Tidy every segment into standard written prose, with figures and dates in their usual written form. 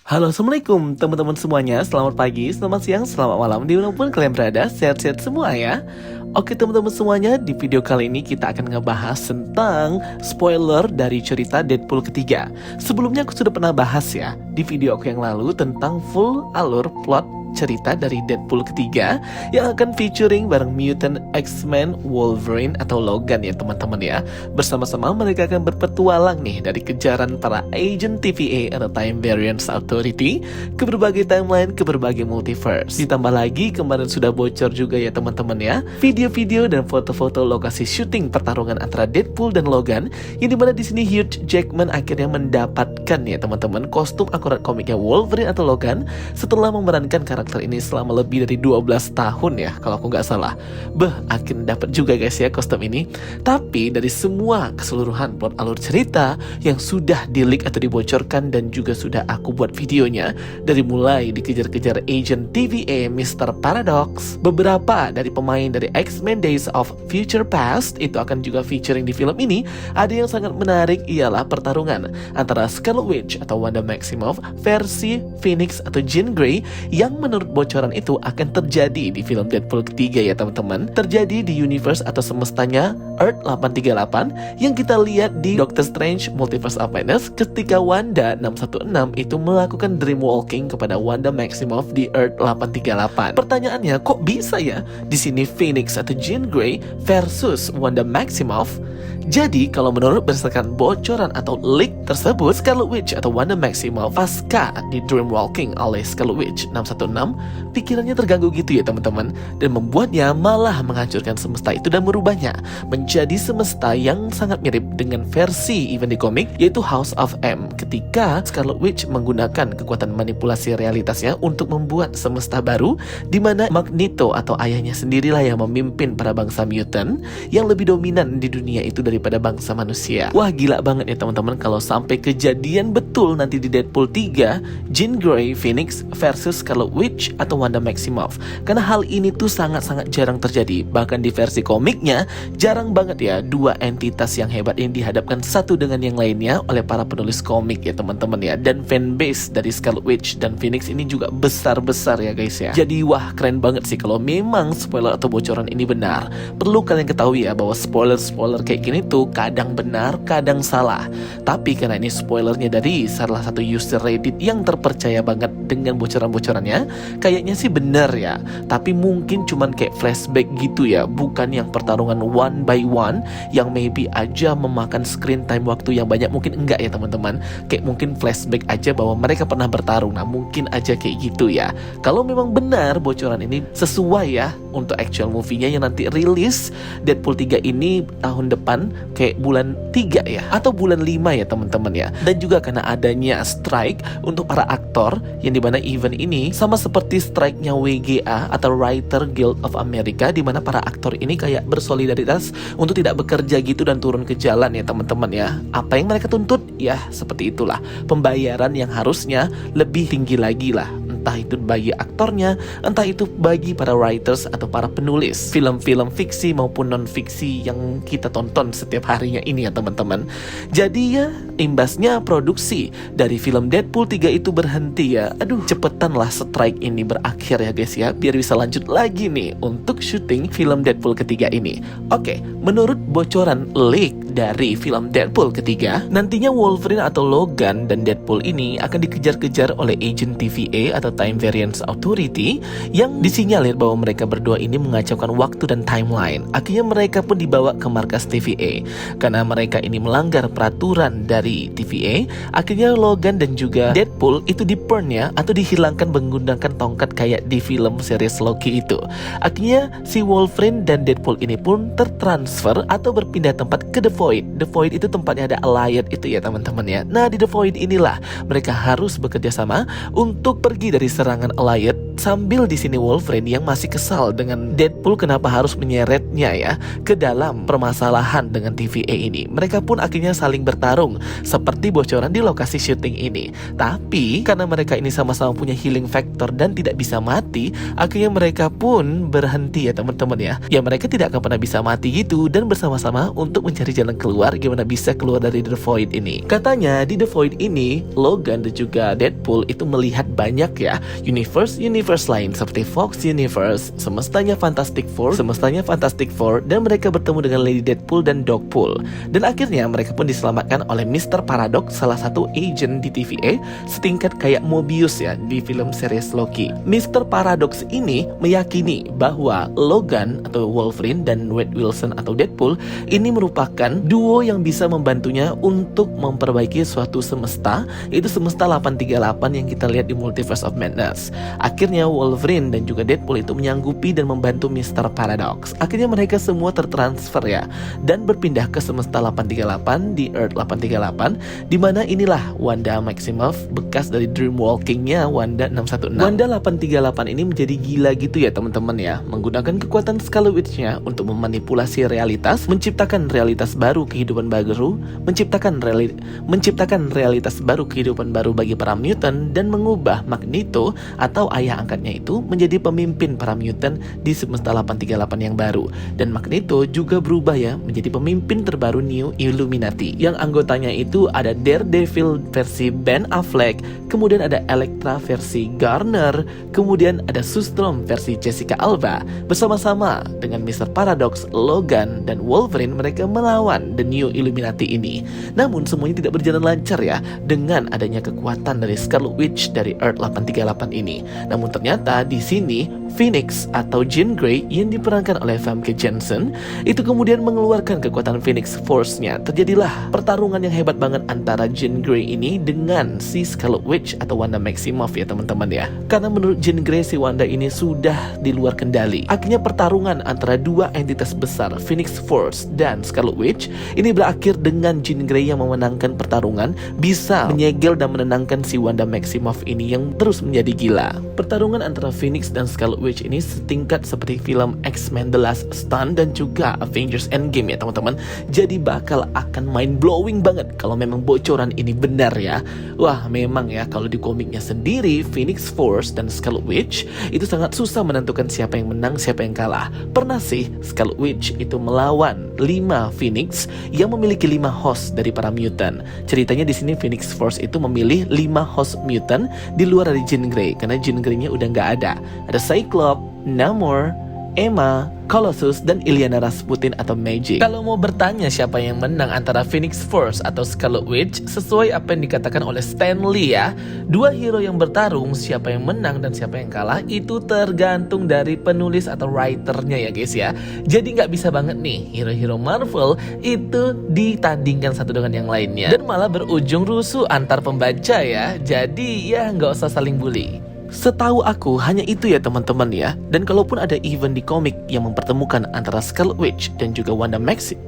Halo, assalamualaikum teman-teman semuanya. Selamat pagi, selamat siang, selamat malam, dimanapun kalian berada. Sehat-sehat semua ya. Oke teman-teman semuanya, di video kali ini kita akan ngebahas tentang spoiler dari cerita Deadpool ketiga. Sebelumnya aku sudah pernah bahas ya di video aku yang lalu tentang full alur plot cerita dari Deadpool ketiga yang akan featuring bareng Mutant X-Men Wolverine atau Logan ya teman-teman ya. Bersama-sama mereka akan berpetualang nih dari kejaran para agent TVA atau Time Variance Authority ke berbagai timeline, ke berbagai multiverse. Ditambah lagi kemarin sudah bocor juga ya teman-teman ya, video-video dan foto-foto lokasi syuting pertarungan antara Deadpool dan Logan, yang dimana di sini Hugh Jackman akhirnya mendapatkan ya teman-teman kostum akurat komiknya Wolverine atau Logan setelah memerankan karakter ini selama lebih dari 12 tahun ya kalau aku nggak salah. Akhirnya dapat juga guys ya kostum ini. Tapi dari semua keseluruhan plot alur cerita yang sudah di-leak atau dibocorkan dan juga sudah aku buat videonya, dari mulai dikejar-kejar agent TVA Mr. Paradox, beberapa dari pemain dari X-Men Days of Future Past itu akan juga featuring di film ini. Ada yang sangat menarik ialah pertarungan antara Scarlet Witch atau Wanda Maximoff versi Phoenix atau Jean Grey yang menurut bocoran itu akan terjadi di film Deadpool ketiga ya teman-teman. Terjadi di universe atau semestanya Earth 838 yang kita lihat di Doctor Strange Multiverse of Madness ketika Wanda 616 itu melakukan dream walking kepada Wanda Maximoff di Earth 838. Pertanyaannya, kok bisa ya di sini Phoenix atau Jean Grey versus Wanda Maximoff? Jadi kalau menurut berdasarkan bocoran atau leak tersebut, Scarlet Witch atau Wanda Maximoff pasca di dreamwalking oleh Scarlet Witch 616, pikirannya terganggu gitu ya teman-teman, dan membuatnya malah menghancurkan semesta itu dan merubahnya menjadi semesta yang sangat mirip dengan versi event di komik yaitu House of M, ketika Scarlet Witch menggunakan kekuatan manipulasi realitasnya untuk membuat semesta baru di mana Magneto atau ayahnya sendirilah yang memimpin para bangsa mutant yang lebih dominan di dunia itu daripada bangsa manusia. Wah gila banget ya teman-teman kalau sampai kejadian betul nanti di Deadpool 3 Jean Grey Phoenix versus Scarlet Witch atau Wanda Maximoff. Karena hal ini tuh sangat-sangat jarang terjadi. Bahkan di versi komiknya jarang banget ya dua entitas yang hebat yang dihadapkan satu dengan yang lainnya oleh para penulis komik ya teman-teman ya. Dan fanbase dari Scarlet Witch dan Phoenix ini juga besar-besar ya guys ya. Jadi wah keren banget sih kalau memang spoiler atau bocoran ini benar. Perlu kalian ketahui ya bahwa spoiler-spoiler kayak gini tuh kadang benar, kadang salah. Tapi karena ini spoilernya dari salah satu user Reddit yang terpercaya banget dengan bocoran-bocorannya, kayaknya sih benar ya. Tapi mungkin cuman kayak flashback gitu ya, bukan yang pertarungan one by one yang maybe aja memakan screen time waktu yang banyak. Mungkin enggak ya teman-teman. Kayak mungkin flashback aja bahwa mereka pernah bertarung. Nah mungkin aja kayak gitu ya. Kalau memang benar bocoran ini sesuai ya untuk actual movie-nya yang nanti rilis Deadpool 3 ini tahun depan kayak bulan 3 ya atau bulan 5 ya teman-teman ya. Dan juga karena adanya strike untuk para aktor yang dimana event ini sama seperti strike-nya WGA atau Writer Guild of America, dimana para aktor ini kayak bersolidaritas untuk tidak bekerja gitu dan turun ke jalan ya teman-teman ya. Apa yang mereka tuntut ya seperti itulah, pembayaran yang harusnya lebih tinggi lagi lah, entah itu bagi aktornya, entah itu bagi para writers atau para penulis film-film fiksi maupun non-fiksi yang kita tonton setiap harinya ini ya teman-teman. Jadi ya imbasnya produksi dari film Deadpool 3 itu berhenti ya. Aduh cepetanlah strike ini berakhir ya guys ya, biar bisa lanjut lagi nih untuk syuting film Deadpool ketiga ini. Oke, menurut bocoran leak dari film Deadpool ketiga, nantinya Wolverine atau Logan dan Deadpool ini akan dikejar-kejar oleh agent TVA atau Time Variance Authority yang disinyalir bahwa mereka berdua ini mengacaukan waktu dan timeline. Akhirnya mereka pun dibawa ke markas TVA. Karena mereka ini melanggar peraturan dari TVA, akhirnya Logan dan juga Deadpool itu di-burn ya, atau dihilangkan menggunakan tongkat kayak di film series Loki itu. Akhirnya si Wolverine dan Deadpool ini pun tertransfer atau berpindah tempat ke The Void. The Void itu tempatnya ada Allied itu ya teman-teman ya. Nah di The Void inilah mereka harus bekerja sama untuk pergi dari serangan Allied sambil di sini Wolverine yang masih kesal dengan Deadpool kenapa harus menyeretnya ya ke dalam permasalahan dengan TVA ini. Mereka pun akhirnya saling bertarung seperti bocoran di lokasi syuting ini. Tapi karena mereka ini sama-sama punya healing factor dan tidak bisa mati, akhirnya mereka pun berhenti ya teman-teman ya. Ya mereka tidak akan pernah bisa mati gitu, dan bersama-sama untuk mencari jalan keluar gimana bisa keluar dari The Void ini. Katanya di The Void ini Logan dan juga Deadpool itu melihat banyak ya universe lain seperti Fox Universe, semestanya Fantastic Four, dan mereka bertemu dengan Lady Deadpool dan Dogpool. Dan akhirnya mereka pun diselamatkan oleh Mr. Paradox, salah satu agent di TVA setingkat kayak Mobius ya di film series Loki. Mr. Paradox ini meyakini bahwa Logan atau Wolverine dan Wade Wilson atau Deadpool ini merupakan duo yang bisa membantunya untuk memperbaiki suatu semesta, yaitu semesta 838 yang kita lihat di Multiverse of Madness. Akhirnya Wolverine dan juga Deadpool itu menyanggupi dan membantu Mr. Paradox. Akhirnya mereka semua tertransfer ya dan berpindah ke semesta 838 di Earth 838, di mana inilah Wanda Maximoff, bekas dari Dreamwalking-nya Wanda 616. Wanda 838 ini menjadi gila gitu ya teman-teman ya, menggunakan kekuatan Scarlet Witch-nya untuk memanipulasi realitas, menciptakan realitas baru, kehidupan baru, menciptakan realitas baru, kehidupan baru bagi para mutant, dan mengubah Magneto atau ayah angkatnya itu menjadi pemimpin para mutant di semesta 838 yang baru. Dan Magneto juga berubah ya menjadi pemimpin terbaru New Illuminati, yang anggotanya itu ada Daredevil versi Ben Affleck, kemudian ada Elektra versi Garner, kemudian ada Sue Storm versi Jessica Alba. Bersama-sama dengan Mr. Paradox, Logan, dan Wolverine mereka melawan The New Illuminati ini. Namun semuanya tidak berjalan lancar ya dengan adanya kekuatan dari Scarlet Witch dari Earth 838 ini. Namun ternyata di sini Phoenix atau Jean Grey yang diperankan oleh Famke Janssen itu kemudian mengeluarkan kekuatan Phoenix Force-nya. Terjadilah pertarungan yang hebat banget antara Jean Grey ini dengan si Scarlet Witch atau Wanda Maximoff ya teman-teman ya. Karena menurut Jean Grey si Wanda ini sudah di luar kendali. Akhirnya pertarungan antara dua entitas besar Phoenix Force dan Scarlet Witch ini berakhir dengan Jean Grey yang memenangkan pertarungan, bisa menyegel dan menenangkan si Wanda Maximoff ini yang terus menjadi gila. Pertarungan antara Phoenix dan Scarlet Witch ini setingkat seperti film X-Men The Last Stand dan juga Avengers Endgame ya teman-teman. Jadi bakal akan mind blowing banget kalau memang bocoran ini benar ya. Wah memang ya kalau di komiknya sendiri Phoenix Force dan Scarlet Witch itu sangat susah menentukan siapa yang menang siapa yang kalah. Pernah sih Scarlet Witch itu melawan 5 Phoenix yang memiliki 5 host dari para mutant. Ceritanya di sini Phoenix Force itu memilih 5 host mutant di luar dari Jean Grey karena Jean Grey-nya udah nggak ada. Ada Cyclops, Namor, Emma, Colossus, dan Illyana Rasputin atau Magic. Kalau mau bertanya siapa yang menang antara Phoenix Force atau Scarlet Witch, sesuai apa yang dikatakan oleh Stan Lee ya, dua hero yang bertarung, siapa yang menang dan siapa yang kalah itu tergantung dari penulis atau writernya ya guys ya. Jadi nggak bisa banget nih hero-hero Marvel itu ditandingkan satu dengan yang lainnya dan malah berujung rusuh antar pembaca ya. Jadi ya nggak usah saling bully. Setahu aku hanya itu ya teman-teman ya. Dan kalaupun ada event di komik yang mempertemukan antara Scarlet Witch dan juga Wanda Maximoff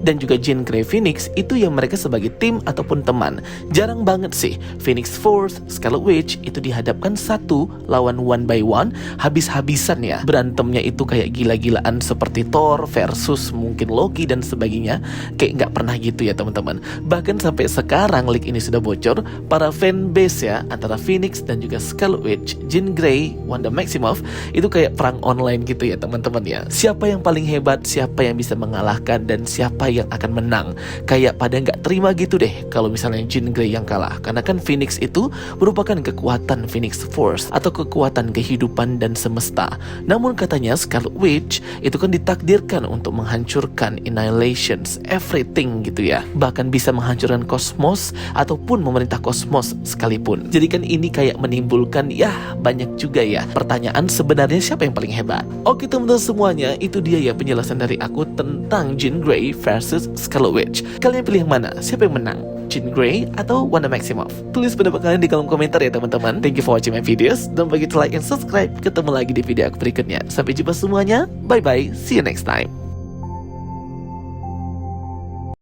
dan juga Jean Grey Phoenix, itu yang mereka sebagai tim ataupun teman. Jarang banget sih Phoenix Force, Scarlet Witch itu dihadapkan satu lawan one by one, habis-habisan ya. Berantemnya itu kayak gila-gilaan seperti Thor versus mungkin Loki dan sebagainya. Kayak nggak pernah gitu ya teman-teman. Bahkan sampai sekarang leak ini sudah bocor, para fanbase ya antara Phoenix dan juga Scarlet Witch, Jean Grey, Wanda Maximoff itu kayak perang online gitu ya teman-teman ya. Siapa yang paling hebat, siapa yang bisa mengalahkan, dan siapa yang akan menang. Kayak pada nggak terima gitu deh kalau misalnya Jean Grey yang kalah, karena kan Phoenix itu merupakan kekuatan Phoenix Force atau kekuatan kehidupan dan semesta. Namun katanya Scarlet Witch itu kan ditakdirkan untuk menghancurkan annihilations everything gitu ya, bahkan bisa menghancurkan kosmos ataupun memerintah kosmos sekalipun. Jadi kan ini kayak menimbulkan ya banyak juga ya pertanyaan, sebenarnya siapa yang paling hebat. Oke teman-teman semuanya, itu dia ya penjelasan dari aku tentang Jean Grey versus Scarlet Witch. Kalian pilih yang mana? Siapa yang menang? Jean Grey atau Wanda Maximoff? Tulis pendapat kalian di kolom komentar ya teman-teman. Thank you for watching my videos. Don't forget to like and subscribe. Ketemu lagi di video aku berikutnya. Sampai jumpa semuanya. Bye bye. See you next time.